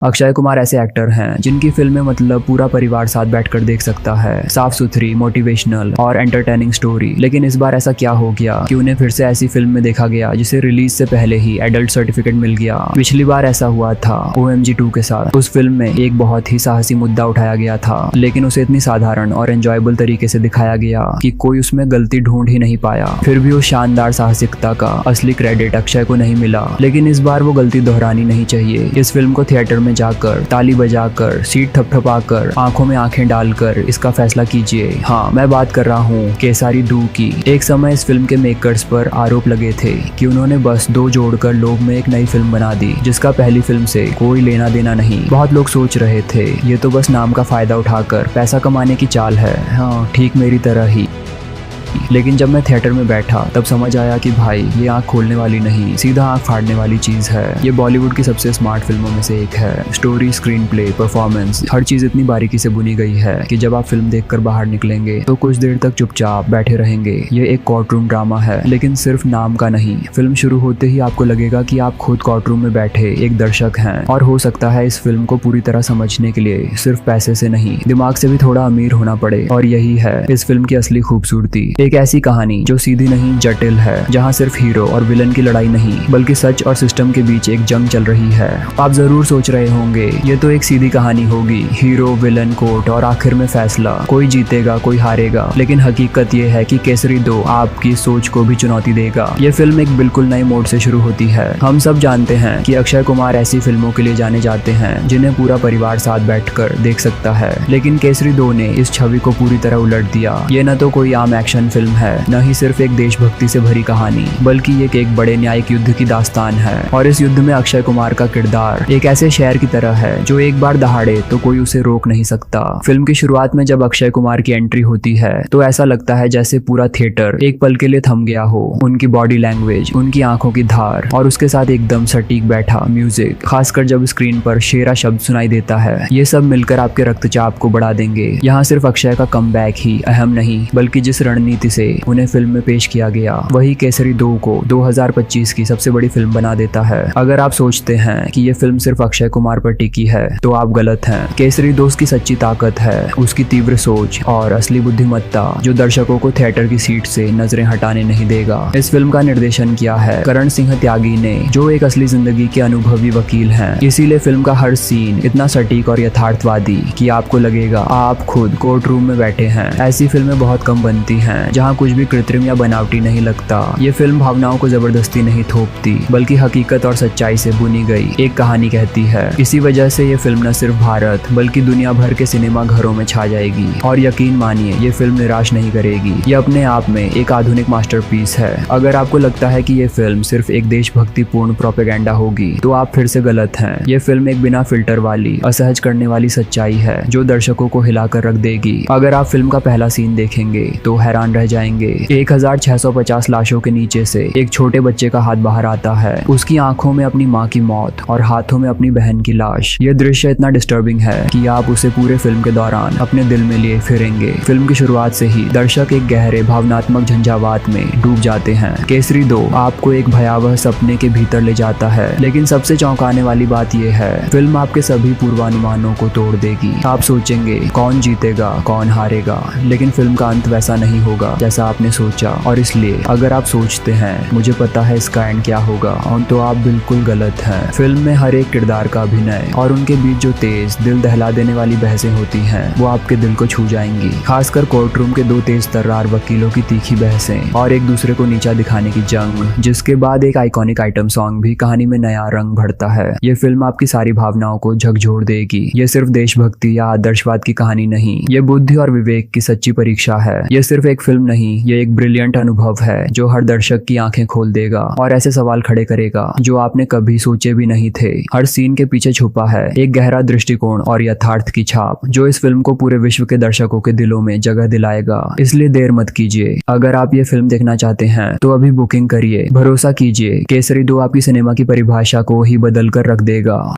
अक्षय कुमार ऐसे एक्टर हैं जिनकी फिल्में मतलब पूरा परिवार साथ बैठकर देख सकता है। साफ सुथरी, मोटिवेशनल और एंटरटेनिंग स्टोरी। लेकिन इस बार ऐसा क्या हो गया कि उन्हें फिर से ऐसी फिल्म में देखा गया जिसे रिलीज से पहले ही एडल्ट सर्टिफिकेट मिल गया। पिछली बार ऐसा हुआ था OMG 2 के साथ। उस फिल्म में एक बहुत ही साहसी मुद्दा उठाया गया था, लेकिन उसे इतनी साधारण और एंजॉयबल तरीके से दिखाया गया कि कोई उसमें गलती ढूंढ ही नहीं पाया। फिर भी उस शानदार साहसिकता का असली क्रेडिट अक्षय को नहीं मिला। लेकिन इस बार वो गलती दोहरानी नहीं चाहिए। इस फिल्म को थिएटर में जाकर, ताली बजाकर, सीट थपथपाकर, आंखों में आंखें डालकर इसका फैसला कीजिए। हाँ, मैं बात कर रहा हूँ केसरी 2 की। एक समय इस फिल्म के मेकर्स पर आरोप लगे थे कि उन्होंने बस 2 जोड़कर लोग में एक नई फिल्म बना दी जिसका पहली फिल्म से कोई लेना देना नहीं। बहुत लोग सोच रहे थे ये तो बस नाम का फायदा उठाकर पैसा कमाने की चाल है। हाँ, ठीक मेरी तरह ही। लेकिन जब मैं थिएटर में बैठा तब समझ आया कि भाई ये आंख खोलने वाली नहीं, सीधा आंख फाड़ने वाली चीज है। ये बॉलीवुड की सबसे स्मार्ट फिल्मों में से एक है। स्टोरी, स्क्रीन प्ले, परफॉर्मेंस, हर चीज इतनी बारीकी से बुनी गई है कि जब आप फिल्म देखकर बाहर निकलेंगे तो कुछ देर तक चुपचाप बैठे रहेंगे। ये एक कोर्टरूम ड्रामा है, लेकिन सिर्फ नाम का नहीं। फिल्म शुरू होते ही आपको लगेगा कि आप खुद कोर्टरूम में बैठे एक दर्शक हैं। और हो सकता है इस फिल्म को पूरी तरह समझने के लिए सिर्फ पैसे से नहीं, दिमाग से भी थोड़ा अमीर होना पड़े। और यही है इस फिल्म की असली खूबसूरती। एक ऐसी कहानी जो सीधी नहीं, जटिल है, जहां सिर्फ हीरो और विलन की लड़ाई नहीं बल्कि सच और सिस्टम के बीच एक जंग चल रही है। आप जरूर सोच रहे होंगे ये तो एक सीधी कहानी होगी, हीरो, विलन, कोर्ट और आखिर में फैसला, कोई जीतेगा कोई हारेगा। लेकिन हकीकत ये है कि केसरी 2 आपकी सोच को भी चुनौती देगा। ये फिल्म एक बिल्कुल नए मोड से शुरू होती है। हम सब जानते हैं कि अक्षय कुमार ऐसी फिल्मों के लिए जाने जाते हैं जिन्हें पूरा परिवार साथ बैठकर देख सकता है। लेकिन केसरी 2 ने इस छवि को पूरी तरह उलट दिया। ये न तो कोई आम एक्शन फिल्म है, न ही सिर्फ एक देशभक्ति से भरी कहानी, बल्कि ये एक बड़े न्यायिक युद्ध की दास्तान है। और इस युद्ध में अक्षय कुमार का किरदार एक ऐसे शेर की तरह है जो एक बार दहाड़े तो कोई उसे रोक नहीं सकता। फिल्म की शुरुआत में जब अक्षय कुमार की एंट्री होती है तो ऐसा लगता है जैसे पूरा थिएटर एक पल के लिए थम गया हो। उनकी बॉडी लैंग्वेज, उनकी आंखों की धार और उसके साथ एकदम सटीक बैठा म्यूजिक, खासकर जब स्क्रीन पर शेरा शब्द सुनाई देता है, ये सब मिलकर आपके रक्तचाप को बढ़ा देंगे। यहाँ सिर्फ अक्षय का कमबैक ही अहम नहीं, बल्कि जिस रणनीति से उन्हें फिल्म में पेश किया गया वही केसरी 2 को 2025 की सबसे बड़ी फिल्म बना देता है। अगर आप सोचते हैं कि ये फिल्म सिर्फ अक्षय कुमार पर टिकी है तो आप गलत हैं। केसरी 2 की सच्ची ताकत है उसकी तीव्र सोच और असली बुद्धिमत्ता जो दर्शकों को थिएटर की सीट से नजरें हटाने नहीं देगा। इस फिल्म का निर्देशन किया है करण सिंह त्यागी ने, जो एक असली जिंदगी के अनुभवी वकील हैं। इसीलिए फिल्म का हर सीन इतना सटीक और यथार्थवादी कि आपको लगेगा आप खुद कोर्ट रूम में बैठे हैं। ऐसी फिल्में बहुत कम बनती हैं जहाँ कुछ भी कृत्रिम या बनावटी नहीं लगता। ये फिल्म भावनाओं को जबरदस्ती नहीं थोपती, बल्कि हकीकत और सच्चाई से बुनी गई एक कहानी कहती है। इसी वजह से ये फिल्म न सिर्फ भारत बल्कि दुनिया भर के सिनेमा घरों में छा जाएगी। और यकीन मानिए ये फिल्म निराश नहीं करेगी। ये अपने आप में एक आधुनिक मास्टरपीस है। अगर आपको लगता है कि ये फिल्म सिर्फ एक देशभक्तिपूर्ण प्रोपेगेंडा होगी तो आप फिर से गलत हैं। ये फिल्म एक बिना फिल्टर वाली, असहज करने वाली सच्चाई है जो दर्शकों को हिलाकर रख देगी। अगर आप फिल्म का पहला सीन देखेंगे तो हैरान रह जाएंगे। 1650 लाशों के नीचे से एक छोटे बच्चे का हाथ बाहर आता है, उसकी आंखों में अपनी माँ की मौत और हाथों में अपनी बहन की लाश। ये दृश्य इतना डिस्टर्बिंग है कि आप उसे पूरे फिल्म के दौरान अपने दिल में लिए फिरेंगे। फिल्म की शुरुआत से ही दर्शक एक गहरे भावनात्मक झंझावात में डूब जाते हैं। केसरी 2 आपको एक भयावह सपने के भीतर ले जाता है। लेकिन सबसे चौंकाने वाली बात यह है फिल्म आपके सभी पूर्वानुमानों को तोड़ देगी। आप सोचेंगे कौन जीतेगा कौन हारेगा, लेकिन फिल्म का अंत वैसा नहीं होगा जैसा आपने सोचा। और इसलिए अगर आप सोचते हैं मुझे पता है इसका एंड क्या होगा, तो आप बिल्कुल गलत हैं। फिल्म में हर एक किरदार का अभिनय और उनके बीच जो तेज, दिल दहला देने वाली बहसें होती हैं वो आपके दिल को छू जाएंगी। खासकर कोर्ट रूम के 2 तेज तर्रार वकीलों की तीखी बहसें और एक दूसरे को नीचा दिखाने की जंग, जिसके बाद एक आइकॉनिक आइटम सॉन्ग भी कहानी में नया रंग भरता है। ये फिल्म आपकी सारी भावनाओं को झकझोर देगी। ये सिर्फ देशभक्ति या आदर्शवाद की कहानी नहीं, ये बुद्धि और विवेक की सच्ची परीक्षा है। ये सिर्फ एक फिल्म नहीं, ये एक ब्रिलियंट अनुभव है जो हर दर्शक की आंखें खोल देगा और ऐसे सवाल खड़े करेगा जो आपने कभी सोचे भी नहीं थे। हर सीन के पीछे छुपा है एक गहरा दृष्टिकोण और यथार्थ की छाप जो इस फिल्म को पूरे विश्व के दर्शकों के दिलों में जगह दिलाएगा। इसलिए देर मत कीजिए। अगर आप ये फिल्म देखना चाहते हैं तो अभी बुकिंग करिए। भरोसा कीजिए केसरी 2 आपकी सिनेमा की परिभाषा को ही बदल कर रख देगा।